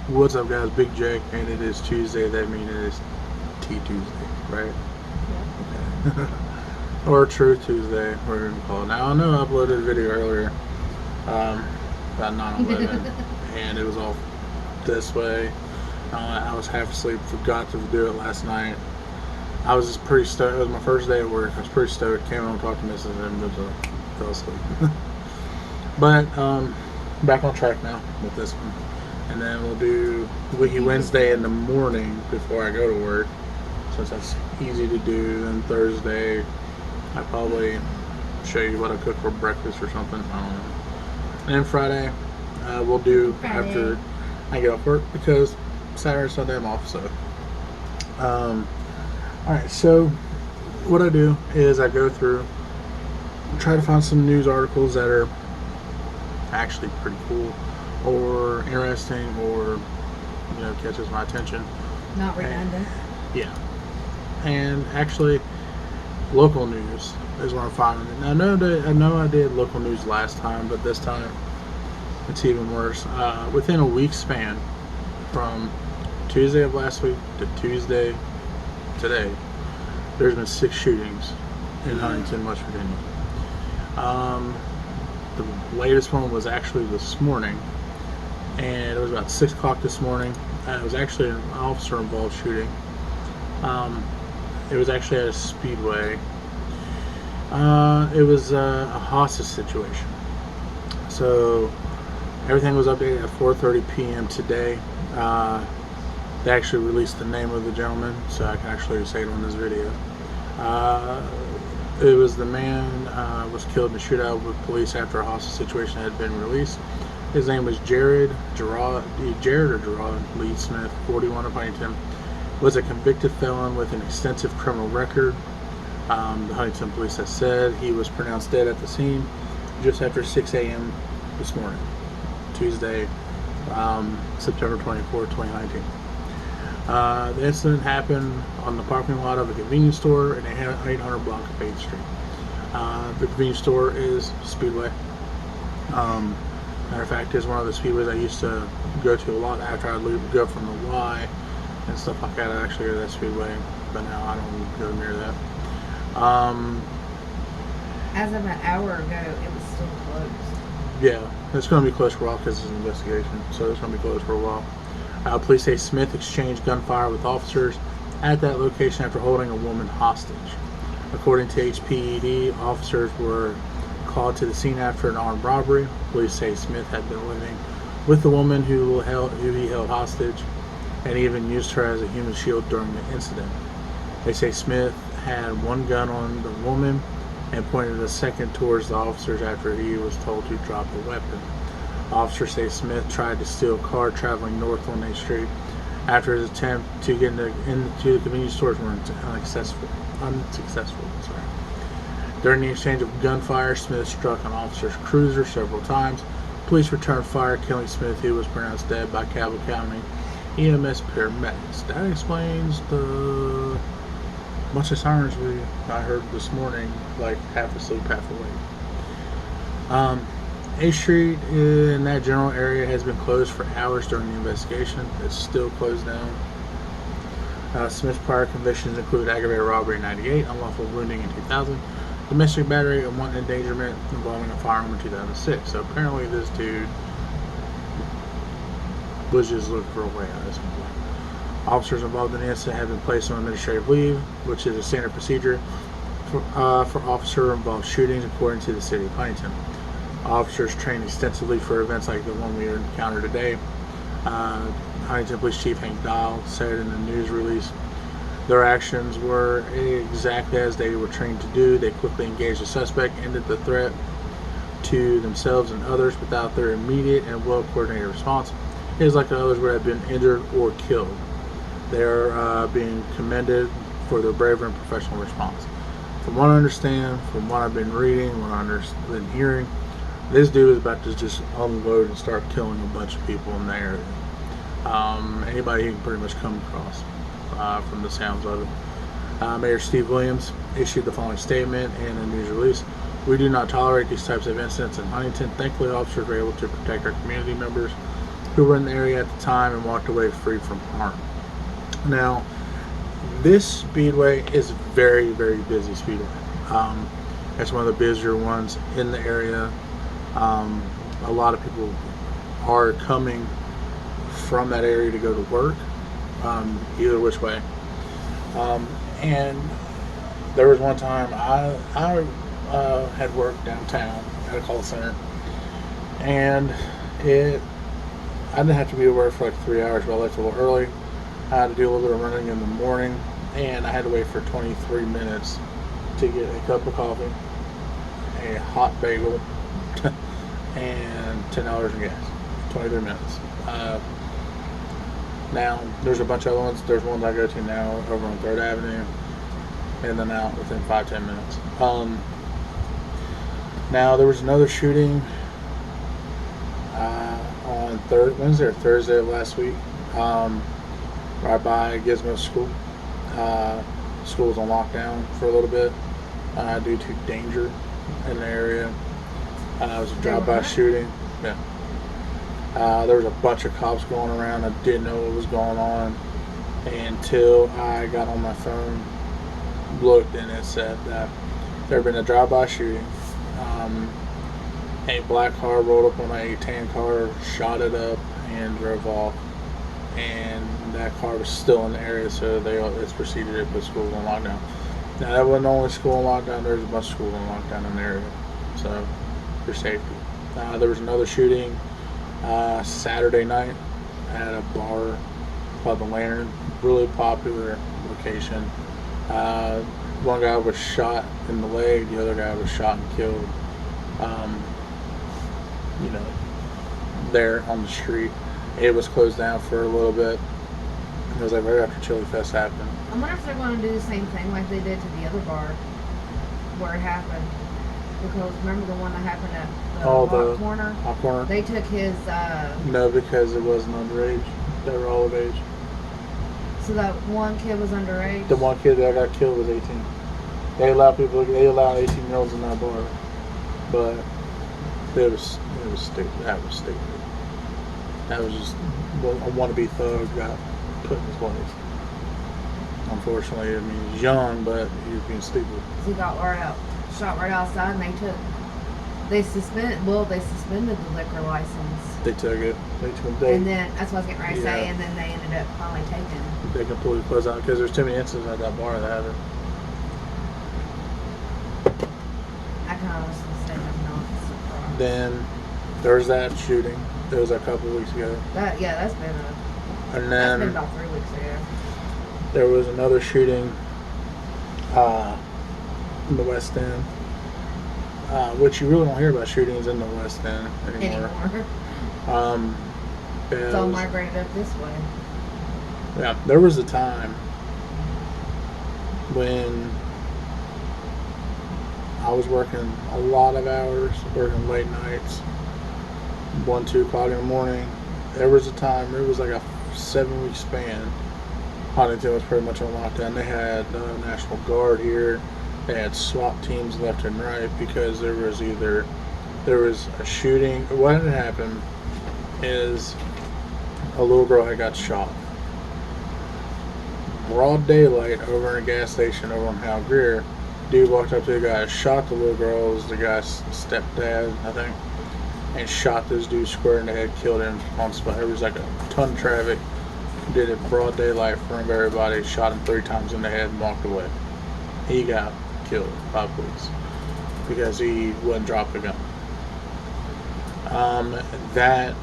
What's up, guys? Big Jake, and it is Tuesday. That means it is T Tuesday, right? Yeah. Okay. Or True Tuesday, we're gonna call it. Now, I know I uploaded a video earlier, about 9/11, and it was all this way. I was half asleep, forgot to do it last night. I was just pretty stoked. It was my first day at work. I was pretty stoked. Came home, talked to Mrs. and fell asleep. But back on track now with this one. And then we'll do Wiki Wednesday in the morning before I go to work, since that's easy to do. Then Thursday, I probably show you what I cook for breakfast or something. I don't know. And then Friday, we'll do after I get off work, because Saturday, Sunday I'm off. So, all right. So, what I do is I go through, try to find some news articles that are actually pretty cool or interesting, or catches my attention. Not redundant. Yeah, and actually local news is what I'm finding. And I know I did local news last time, but this time it's even worse. Within a week span, from Tuesday of last week to Tuesday today, there's been 6 shootings in Huntington, West Virginia. The latest one was actually this morning, and it was about 6 o'clock this morning. It was actually an officer-involved shooting. It was actually at a speedway. It was a hostage situation. So everything was updated at 4:30 p.m. today. They actually released the name of the gentleman, so I can actually say it on this video. It was the man was killed in a shootout with police after a hostage situation had been released. His name was Jared Lee Smith, 41 of Huntington. Was a convicted felon with an extensive criminal record. The Huntington police has said he was pronounced dead at the scene just after 6 a.m. this morning, Tuesday, September 24, 2019. The incident happened on the parking lot of a convenience store in 800 block of 8th Street. The convenience store is Speedway. Matter of fact, it's one of the speedways I used to go to a lot after I'd go from the Y and stuff like that. I actually go to that speedway, but now I don't go near that. As of an hour ago, it was still closed. Yeah, it's going to be closed for a while because it's an investigation, so it's going to be closed for a while. Police say Smith exchanged gunfire with officers at that location after holding a woman hostage. According to HPED, officers were called to the scene after an armed robbery. Police say Smith had been living with the woman who he held hostage, and even used her as a human shield during the incident. They say Smith had one gun on the woman and pointed a second towards the officers after he was told to drop the weapon. Officers say Smith tried to steal a car traveling north on 8th Street after his attempt to get into the convenience stores were unsuccessful. During the exchange of gunfire, Smith struck an officer's cruiser several times. Police returned fire, killing Smith, who was pronounced dead by Cabell County EMS paramedics. That explains the bunch of sirens I heard this morning, like half asleep, half awake. 8th Street in that general area has been closed for hours during the investigation. It's still closed down. Smith's prior convictions include aggravated robbery in 98, unlawful wounding in 2000, domestic battery, and wanton endangerment involving a firearm in 2006. So apparently this dude was just looking for a way out of this one. Officers involved in the incident have been placed on administrative leave, which is a standard procedure for officer-involved shootings, according to the city of Huntington. Officers train extensively for events like the one we encountered today. Huntington Police Chief Hank Dial said in a news release, their actions were exactly as they were trained to do. They quickly engaged the suspect, ended the threat to themselves and others without their immediate and well-coordinated response. It is like the others would have been injured or killed. They are being commended for their bravery and professional response. From what I understand, from what I've been reading, what I've been hearing, this dude is about to just unload and start killing a bunch of people in the area. Anybody he can pretty much come across, from the sounds of it. Mayor Steve Williams issued the following statement in a news release. We do not tolerate these types of incidents in Huntington. Thankfully, officers were able to protect our community members who were in the area at the time and walked away free from harm. Now, this speedway is very, very busy speedway. It's one of the busier ones in the area. A lot of people are coming from that area to go to work, either which way. And there was one time I had worked downtown at a call center, and I didn't have to be at work for like 3 hours, but I left a little early. I had to do a little bit of running in the morning, and I had to wait for 23 minutes to get a cup of coffee, a hot bagel, and $10 in gas. 23 minutes. Now, there's a bunch of other ones. There's ones I go to now over on 3rd Avenue, and then out within 5-10 minutes. Now, there was another shooting on Wednesday or Thursday of last week, right by Gizmo School. School was on lockdown for a little bit due to danger in the area. It was a drive-by shooting. Yeah. There was a bunch of cops going around. I didn't know what was going on until I got on my phone, looked, and it said that there had been a drive-by shooting. A black car rolled up on a tan car, shot it up, and drove off. And that car was still in the area, so it's proceeded to put schools on lockdown. Now, that wasn't the only school on lockdown. There's a bunch of schools on lockdown in the area, so for safety. There was another shooting Saturday night at a bar called The Lantern, really popular location. One guy was shot in the leg, the other guy was shot and killed, there on the street. It was closed down for a little bit. It was like right after Chili Fest happened. I wonder if they're going to do the same thing like they did to the other bar where it happened. Because remember the one that happened at the Hot Corner? Hot Corner? They took his... No, because it wasn't underage. They were all of age. So that one kid was underage? The one kid that got killed was 18. They allowed 18-year-olds in that bar. But it was stupid. That was stupid. That was just a wannabe thug got put in his place. Unfortunately, I mean, he's young, but he was being stupid. He got shot right outside, and they suspended the liquor license. They took it. And then that's what I was getting ready to say. And then they ended up finally taking. They completely closed out because there's too many incidents at that bar that happened. I can honestly say I'm not surprised. Then there's that shooting. It was a couple of weeks ago. That's been about 3 weeks ago. There was another shooting in the West End, which you really don't hear about shootings in the West End anymore. It's all migrated up this way. Yeah, there was a time when I was working a lot of hours, working late nights, 1-2 o'clock in the morning. There was a time, it was like a 7-week span. Huntington was pretty much on lockdown. They had the National Guard here. They had SWAT teams left and right because there was a shooting. What had happened is a little girl had got shot. Broad daylight over in a gas station over on Hal Greer. Dude walked up to the guy, shot the little girl. It was the guy's stepdad, I think, and shot this dude square in the head, killed him on spot. There was like a ton of traffic. Did it broad daylight in front of everybody, shot him 3 times in the head and walked away. He got killed by police because he wouldn't drop the gun. That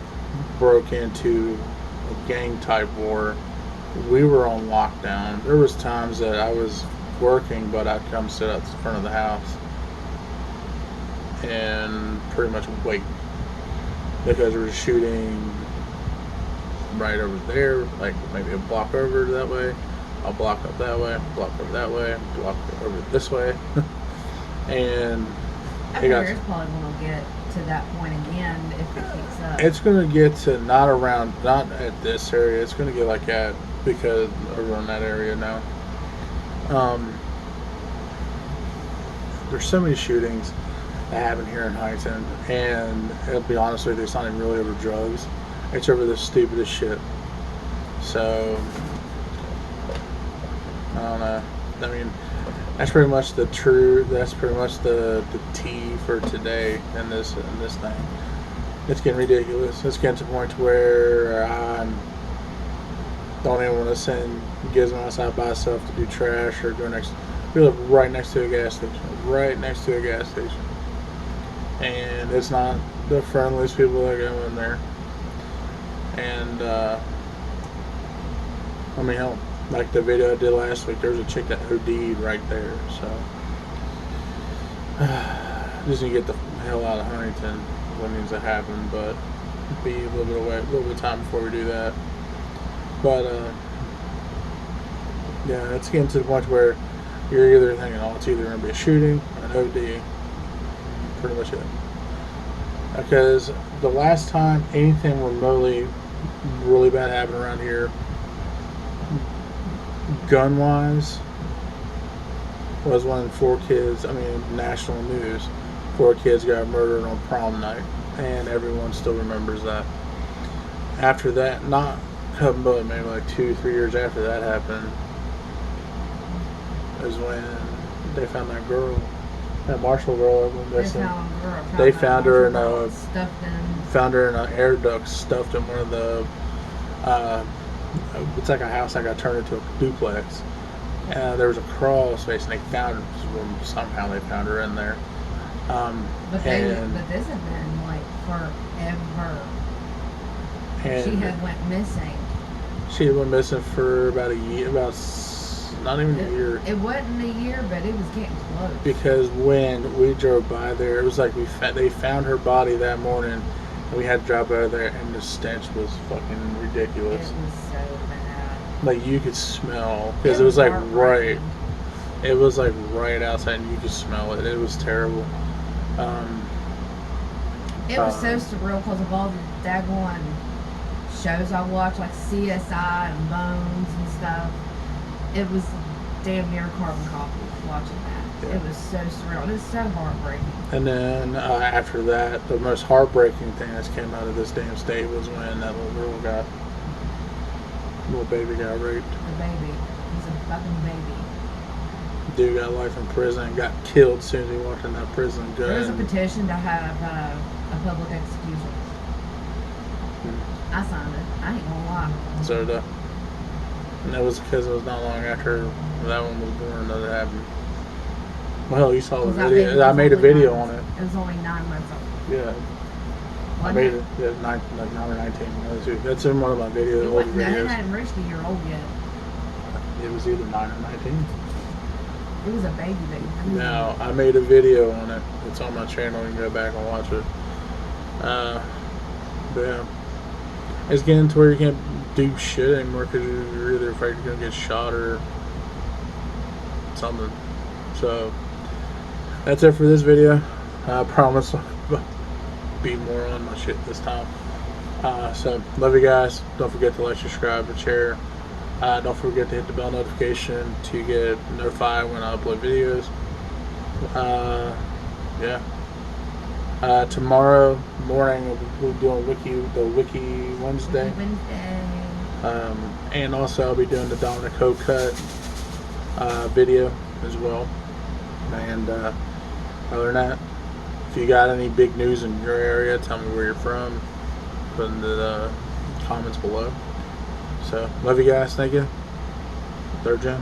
broke into a gang type war. We were on lockdown. There was times that I was working, but I'd come sit out in front of the house and pretty much wait because we were shooting right over there, like maybe a block over that way, a block up that way, block over that way, block over this way, and I figure it's probably going to get to that point again if it picks up. It's going to get to not at this area. It's going to get like at because over in that area now. There's so many shootings that happen here in Huntington, and I'll be honest with you, it's not even really over drugs. It's over the stupidest shit. So I don't know. I mean, that's pretty much the tea for today in this thing. It's getting ridiculous. It's getting to the point where I don't even want to send Gizmo outside by itself to do trash or go next. We live right next to a gas station. Right next to a gas station. And it's not the friendliest people that go in there. And I mean, hell, like the video I did last week, there's a chick that OD'd right there. So just need to get the hell out of Huntington. What needs to happen, but be a little bit away, a little bit of time before we do that. But yeah, it's getting to the point where you're either thinking, oh, it's either going to be a shooting or an OD. Pretty much it. Because the last time anything remotely really bad happened around here, gun-wise, was when 4 kids, national news, 4 kids got murdered on prom night, and everyone still remembers that. After that, not a couple, but maybe like 2-3 years after that happened, is when they found that girl, that Marshall girl. They found her in an air duct stuffed in one of the. It's like a house that got turned into a duplex. There was a crawl space, and they found her. Somehow they found her in there. But this has been like forever. And she had went missing. She went missing for about a year, not even a year. It wasn't a year, but it was getting close. Because when we drove by there, it was like they found her body that morning, and we had to drive by there, and the stench was fucking ridiculous. It was so bad. Like you could smell, because it was like right. It was like right outside, and you could smell it. It was terrible. It was so surreal because of all the daggone shows I watched, like CSI and Bones and stuff. It was damn near carbon copy watching that. Yeah. It was so surreal. It was so heartbreaking. And then after that, the most heartbreaking thing that came out of this damn state was when that little baby got raped. The baby. He's a fucking baby. Dude got life in prison and got killed as soon as he walked in that prison. There was a petition to have a public execution. I signed it. I ain't gonna lie. So did I. And that was because it was not long after that one was born that it happened. Well, you saw the video. I made a video on it. It was only 9 months old. Yeah. I made it at 9 or 19. That's in one of my videos. It hadn't reached a year old yet. It was either 9 or 19. It was a baby. No, I made a video on it. It's on my channel. You can go back and watch it. But yeah. It's getting to where you can't do shit anymore because you're either afraid you're going to get shot or something. So, that's it for this video. I promise I'll be more on my shit this time. So, love you guys. Don't forget to like, subscribe, and share. Don't forget to hit the bell notification to get notified when I upload videos. Yeah. Tomorrow morning we'll be doing the Wiki Wednesday. And also I'll be doing the Dominic Ho cut video as well. And other than that, if you got any big news in your area, tell me where you're from. Put in the comments below. So love you guys. Thank you. 3rd Gen.